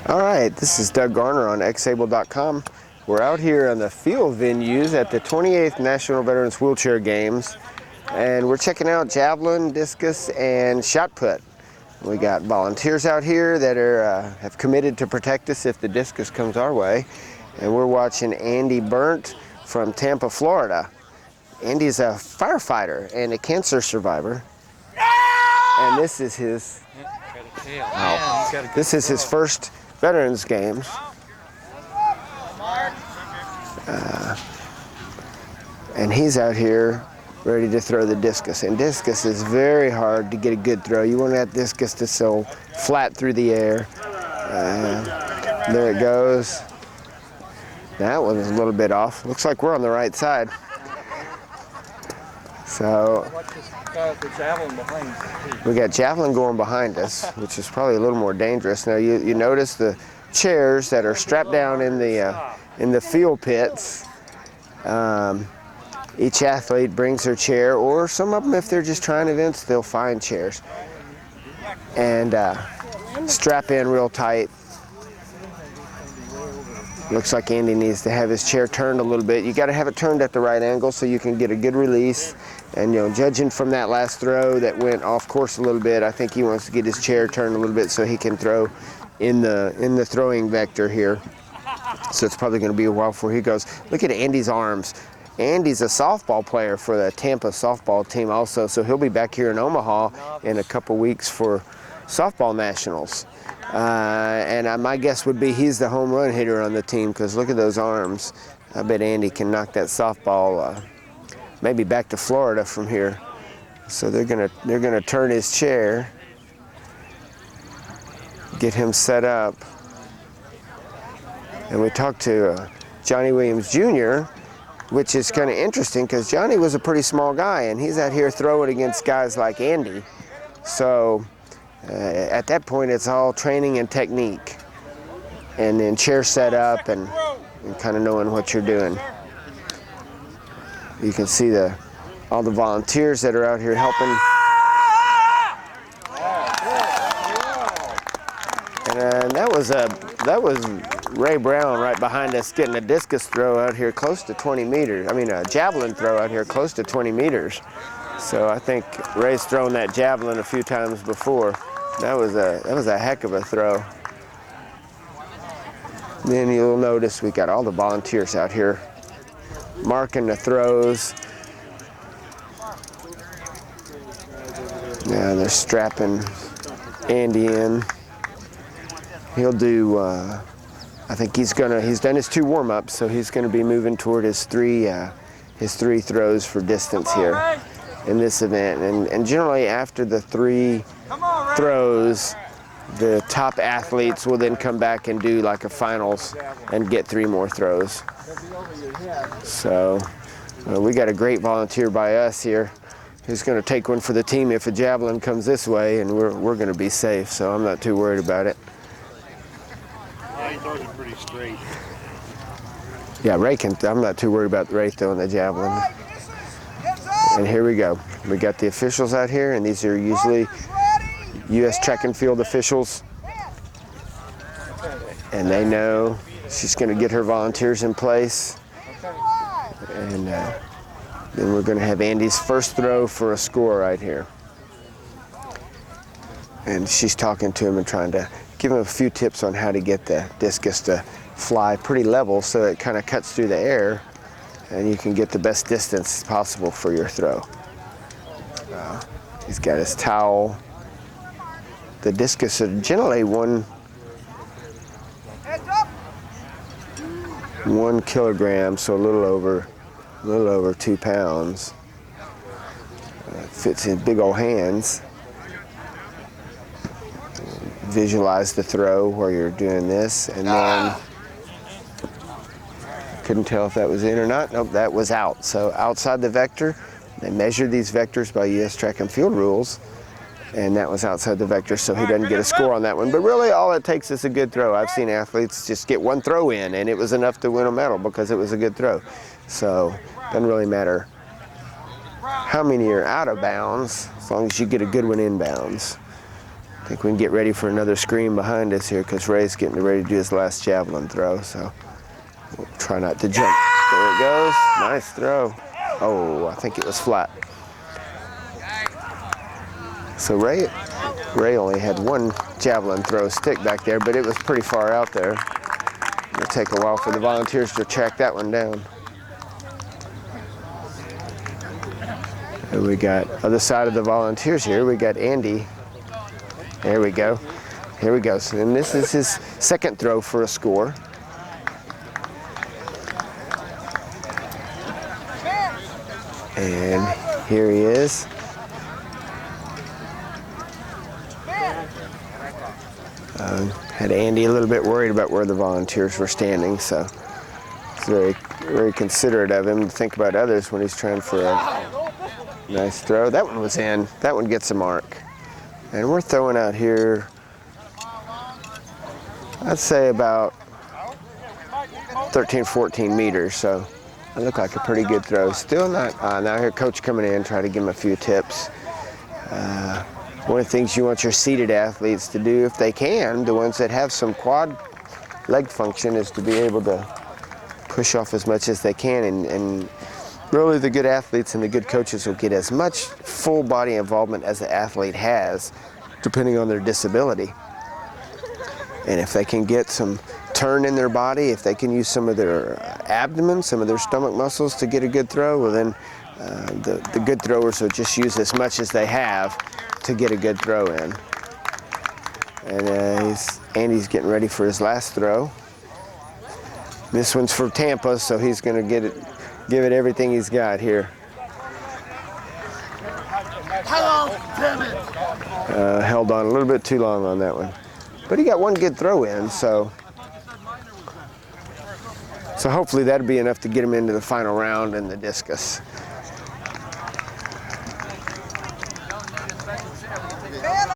All right, this is Doug Garner on xable.com. We're out here on the field venues at the 28th National Veterans Wheelchair Games, and we're checking out javelin, discus, and shot put. We got volunteers out here that have committed to protect us if the discus comes our way, and we're watching Andy Bernt from Tampa, Florida. Andy's a firefighter and a cancer survivor, and this is his first Veterans Games. And he's out here ready to throw the discus. And discus is very hard to get a good throw. You want that discus to sail flat through the air. There it goes. That one is a little bit off. Looks like we're on the right side. So we got javelin going behind us, which is probably a little more dangerous. Now you notice the chairs that are strapped down in the field pits. Each athlete brings their chair, or some of them, if they're just trying events, they'll find chairs and strap in real tight. Looks like Andy needs to have his chair turned a little bit. You got to have it turned at the right angle so you can get a good release. And judging from that last throw that went off course a little bit, I think he wants to get his chair turned a little bit so he can throw in the throwing vector here. So it's probably going to be a while before he goes. Look at Andy's arms. Andy's a softball player for the Tampa softball team also, so he'll be back here in Omaha in a couple weeks for softball nationals. And my guess would be he's the home run hitter on the team, because look at those arms. I bet Andy can knock that softball maybe back to Florida from here. So they're gonna turn his chair, get him set up. And we talked to Johnny Williams Jr., which is kind of interesting because Johnny was a pretty small guy and he's out here throwing against guys like Andy. So at that point it's all training and technique, and then chair set up and kind of knowing what you're doing. You can see all the volunteers that are out here helping. And that was Ray Brown right behind us getting a discus throw out here close to 20 meters. I mean a javelin throw out here close to 20 meters. So I think Ray's thrown that javelin a few times before. That was a heck of a throw. Then you'll notice we got all the volunteers out here marking the throws. Now they're strapping Andy in. He'll do, I think he's done his 2 warm-ups, so he's gonna be moving toward his three throws for distance here in this event. And generally after the 3 throws, the top athletes will then come back and do like a finals and get 3 more throws. So we got a great volunteer by us here who's going to take one for the team if a javelin comes this way, and we're going to be safe, so I'm not too worried about it. Yeah, he throws it pretty straight. Yeah, I'm not too worried about Ray throwing the javelin. And here we go. We got the officials out here, and these are usually U.S. track and field officials. And they know she's going to get her volunteers in place. And then we're going to have Andy's first throw for a score right here. And she's talking to him and trying to give him a few tips on how to get the discus to fly pretty level so it kind of cuts through the air and you can get the best distance possible for your throw. He's got his towel. The discus is generally 1 kilogram, so a little over 2 pounds. Fits in big old hands. Visualize the throw where you're doing this, and then couldn't tell if that was in or not. Nope, that was out. So outside the vector. They measure these vectors by U.S. track and field rules, and that was outside the vector, so he doesn't get a score on that one. But really all it takes is a good throw. I've seen athletes just get 1 throw in, and it was enough to win a medal because it was a good throw. So it doesn't really matter how many are out of bounds, as long as you get a good one inbounds. think we can get ready for another screen behind us here because Ray's getting ready to do his last javelin throw, so we'll try not to jump. There it goes. Nice throw. Oh, I think it was flat. So Ray only had one javelin throw stick back there, but it was pretty far out there. It'll take a while for the volunteers to track that one down. And we got other side of the volunteers here. We got Andy. There we go. Here we go. So, and this is his second throw for a score. And here he is. Had Andy a little bit worried about where the volunteers were standing, so it's very, very considerate of him to think about others when he's trying for a nice throw. That one was in. That one gets a mark. And we're throwing out here, I'd say about 13, 14 meters, so it looked like a pretty good throw. Still not, now here coach coming in, try to give him a few tips. One of the things you want your seated athletes to do, if they can, the ones that have some quad leg function, is to be able to push off as much as they can, and really the good athletes and the good coaches will get as much full body involvement as the athlete has, depending on their disability. And if they can get some turn in their body, if they can use some of their abdomen, some of their stomach muscles to get a good throw, well then the good throwers will just use as much as they have to get a good throw in. And Andy's getting ready for his last throw. This one's for Tampa, so he's going to give it everything he's got here. Held on a little bit too long on that one, but he got one good throw in, so hopefully that'll be enough to get him into the final round in the discus.